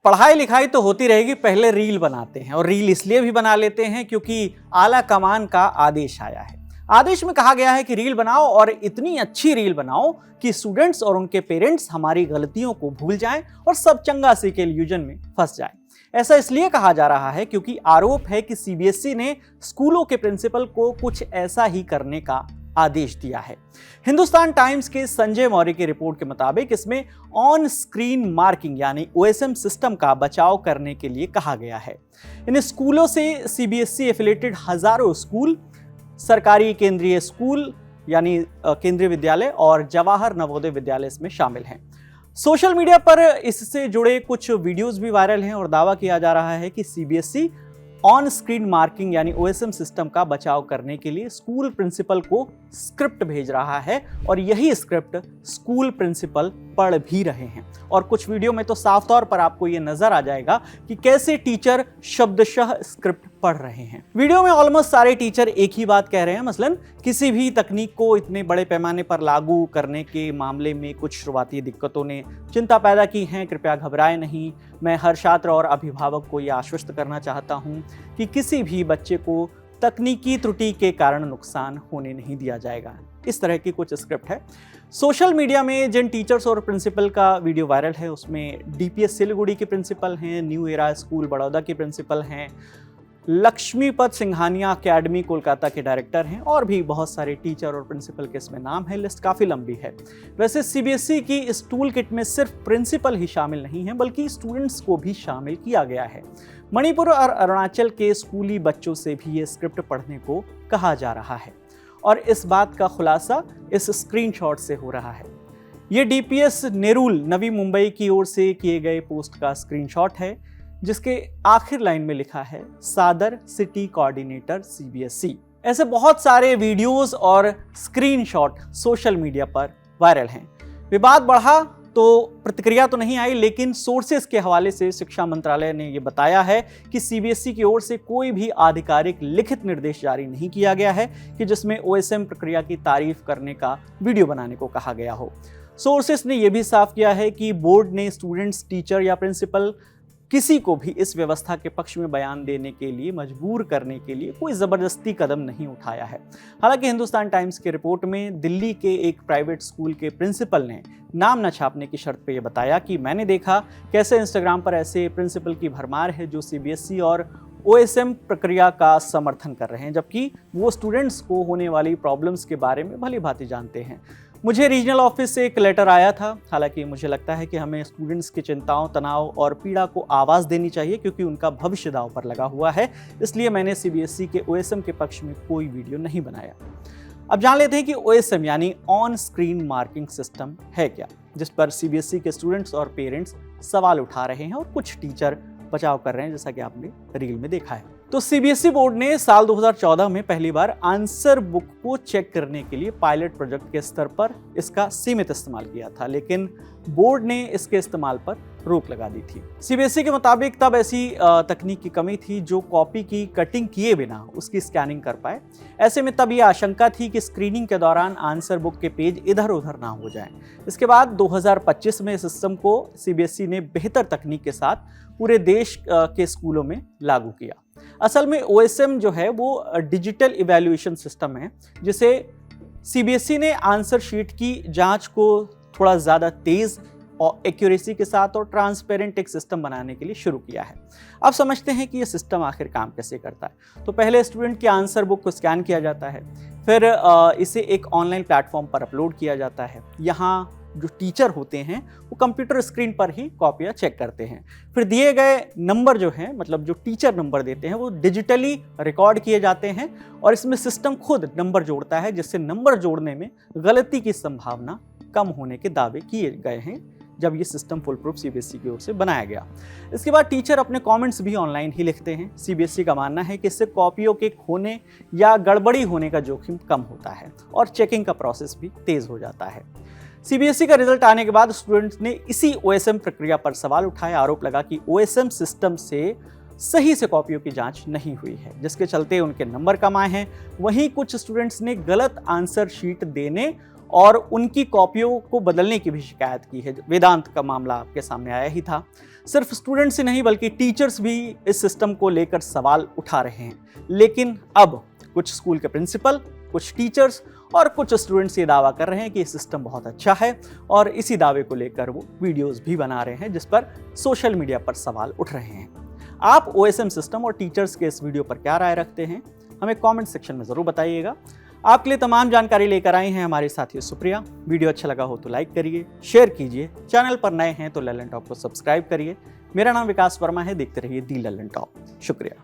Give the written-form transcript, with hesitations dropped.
पढ़ाई लिखाई तो होती रहेगी, पहले रील बनाते हैं और रील इसलिए भी बना लेते हैं क्योंकि आला कमान का आदेश आया है। आदेश में कहा गया है कि रील बनाओ और इतनी अच्छी रील बनाओ कि स्टूडेंट्स और उनके पेरेंट्स हमारी गलतियों को भूल जाएं और सब चंगा सी के इल्यूजन में फंस जाएं। ऐसा इसलिए कहा जा रहा है क्योंकि आरोप है कि सीबीएसई ने स्कूलों के प्रिंसिपल को कुछ ऐसा ही करने का आदेश दिया है। हिंदुस्तान टाइम्स के संजय मौर्य की रिपोर्ट के मुताबिक इसमें ऑन स्क्रीन मार्किंग यानी ओएसएम सिस्टम का बचाव करने के लिए कहा गया है। इन स्कूलों से सीबीएसई एफिलेटेड हजारों स्कूल, सरकारी केंद्रीय स्कूल यानी केंद्रीय विद्यालय और जवाहर नवोदय विद्यालय इसमें शामिल हैं। सोशल मीडिया पर इससे जुड़े कुछ वीडियोस भी वायरल हैं और दावा किया जा रहा है कि सीबीएसई ऑन स्क्रीन मार्किंग यानी ओएसएम सिस्टम का बचाव करने के लिए स्कूल प्रिंसिपल को स्क्रिप्ट भेज रहा है और यही स्क्रिप्ट स्कूल प्रिंसिपल पढ़ भी रहे हैं। और कुछ वीडियो में तो साफ तौर पर आपको ये नजर आ जाएगा कि कैसे टीचर शब्दशः स्क्रिप्ट पढ़ रहे हैं। वीडियो में ऑलमोस्ट सारे टीचर एक ही बात कह रहे हैं, मसलन किसी भी तकनीक को इतने बड़े पैमाने पर लागू करने के मामले में कुछ शुरुआती दिक्कतों ने चिंता पैदा की है। कृपया घबराएं नहीं। मैं हर छात्र और अभिभावक को यह आश्वस्त करना चाहता हूं कि किसी भी बच्चे को तकनीकी त्रुटि के कारण नुकसान होने नहीं दिया जाएगा। इस तरह की कुछ स्क्रिप्ट है। सोशल मीडिया में जिन टीचर्स और प्रिंसिपल का वीडियो वायरल है उसमें डीपीएस सिलीगुड़ी के प्रिंसिपल हैं, न्यू एरा स्कूल बड़ौदा के प्रिंसिपल हैं, लक्ष्मीपत सिंघानिया अकेडमी कोलकाता के डायरेक्टर हैं और भी बहुत सारे टीचर और प्रिंसिपल के इसमें नाम है। लिस्ट काफ़ी लंबी है। वैसे सीबीएसई की इस टूल किट में सिर्फ प्रिंसिपल ही शामिल नहीं है बल्कि स्टूडेंट्स को भी शामिल किया गया है। मणिपुर और अरुणाचल के स्कूली बच्चों से भी ये स्क्रिप्ट पढ़ने को कहा जा रहा है और इस बात का खुलासा इस स्क्रीनशॉट से हो रहा है। ये डीपीएस नेरुल नवी मुंबई की ओर से किए गए पोस्ट का स्क्रीनशॉट है जिसके आखिर लाइन में लिखा है सादर सिटी कोऑर्डिनेटर सीबीएसई। ऐसे बहुत सारे वीडियोस और स्क्रीनशॉट सोशल मीडिया पर वायरल हैं। विवाद बढ़ा तो प्रतिक्रिया तो नहीं आई, लेकिन सोर्सेस के हवाले से शिक्षा मंत्रालय ने यह बताया है कि सीबीएसई की ओर से कोई भी आधिकारिक लिखित निर्देश जारी नहीं किया गया है कि जिसमें ओएसएम प्रक्रिया की तारीफ करने का वीडियो बनाने को कहा गया हो। सोर्सेस ने यह भी साफ किया है कि बोर्ड ने स्टूडेंट्स, टीचर या प्रिंसिपल किसी को भी इस व्यवस्था के पक्ष में बयान देने के लिए मजबूर करने के लिए कोई ज़बरदस्ती कदम नहीं उठाया है। हालांकि हिंदुस्तान टाइम्स की रिपोर्ट में दिल्ली के एक प्राइवेट स्कूल के प्रिंसिपल ने नाम न छापने की शर्त पे ये बताया कि मैंने देखा कैसे इंस्टाग्राम पर ऐसे प्रिंसिपल की भरमार है जो सीबीएसई और ओएसएम प्रक्रिया का समर्थन कर रहे हैं, जबकि वो स्टूडेंट्स को होने वाली प्रॉब्लम्स के बारे में भली भांति जानते हैं। मुझे रीजनल ऑफिस से एक लेटर आया था। हालांकि मुझे लगता है कि हमें स्टूडेंट्स की चिंताओं, तनाव और पीड़ा को आवाज़ देनी चाहिए क्योंकि उनका भविष्य दांव पर लगा हुआ है। इसलिए मैंने सीबीएसई के ओएसएम के पक्ष में कोई वीडियो नहीं बनाया। अब जान लेते हैं कि ओएसएम यानी ऑन स्क्रीन मार्किंग सिस्टम है क्या, जिस पर सीबीएसई के स्टूडेंट्स और पेरेंट्स सवाल उठा रहे हैं और कुछ टीचर बचाव कर रहे हैं, जैसा कि आपने रील में देखा है। तो सीबीएसई बोर्ड ने साल 2014 में पहली बार आंसर बुक को चेक करने के लिए पायलट प्रोजेक्ट के स्तर पर इसका सीमित इस्तेमाल किया था, लेकिन बोर्ड ने इसके इस्तेमाल पर रोक लगा दी थी। सीबीएसई के मुताबिक तब ऐसी तकनीक की कमी थी जो कॉपी की कटिंग किए बिना उसकी स्कैनिंग कर पाए। ऐसे में तब यह आशंका थी कि स्क्रीनिंग के दौरान आंसर बुक के पेज इधर उधर ना हो जाएं। इसके बाद 2025 में इस सिस्टम को सीबीएसई ने बेहतर तकनीक के साथ पूरे देश के स्कूलों में लागू किया। असल में ओएसएम जो है वो डिजिटल इवैल्यूएशन सिस्टम है जिसे सीबीएसई ने आंसर शीट की जांच को थोड़ा ज़्यादा तेज़ और एक्यूरेसी के साथ और ट्रांसपेरेंट एक सिस्टम बनाने के लिए शुरू किया है। अब समझते हैं कि ये सिस्टम आखिर काम कैसे करता है। तो पहले स्टूडेंट की आंसर बुक को स्कैन किया जाता है, फिर इसे एक ऑनलाइन प्लेटफॉर्म पर अपलोड किया जाता है। यहाँ जो टीचर होते हैं वो कंप्यूटर स्क्रीन पर ही कॉपियाँ चेक करते हैं। फिर दिए गए नंबर जो हैं, मतलब जो टीचर नंबर देते हैं, वो डिजिटली रिकॉर्ड किए जाते हैं और इसमें सिस्टम खुद नंबर जोड़ता है, जिससे नंबर जोड़ने में गलती की संभावना कम होने के दावे किए गए हैं जब ये सिस्टम फुल प्रूफ सीबीएसई की ओर से बनाया गया। इसके बाद टीचर अपने कमेंट्स भी ऑनलाइन ही लिखते हैं। सीबीएसई का मानना है कि इससे कॉपियों के खोने या गड़बड़ी होने का जोखिम कम होता है और चेकिंग का प्रोसेस भी तेज हो जाता है। सीबीएसई का रिजल्ट आने के बाद स्टूडेंट्स ने इसी ओएसएम प्रक्रिया पर सवाल उठाए। आरोप लगा कि ओएसएम सिस्टम से सही से कॉपियों की जांच नहीं हुई है, जिसके चलते उनके नंबर कम आए हैं। वहीं कुछ स्टूडेंट्स ने गलत आंसर शीट देने और उनकी कॉपियों को बदलने की भी शिकायत की है। वेदांत का मामला आपके सामने आया ही था। सिर्फ स्टूडेंट्स ही नहीं बल्कि टीचर्स भी इस सिस्टम को लेकर सवाल उठा रहे हैं। लेकिन अब कुछ स्कूल के प्रिंसिपल, कुछ टीचर्स और कुछ स्टूडेंट्स ये दावा कर रहे हैं कि ये सिस्टम बहुत अच्छा है और इसी दावे को लेकर वो वीडियोस भी बना रहे हैं जिस पर सोशल मीडिया पर सवाल उठ रहे हैं। आप OSM सिस्टम और टीचर्स के इस वीडियो पर क्या राय रखते हैं, हमें कमेंट सेक्शन में ज़रूर बताइएगा। आपके लिए तमाम जानकारी लेकर आई हैं हमारे साथी सुप्रिया। वीडियो अच्छा लगा हो तो लाइक करिए, शेयर कीजिए, चैनल पर नए हैं तो ललन टॉप को सब्सक्राइब करिए। मेरा नाम विकास वर्मा है, देखते रहिए दी ललन टॉप। शुक्रिया।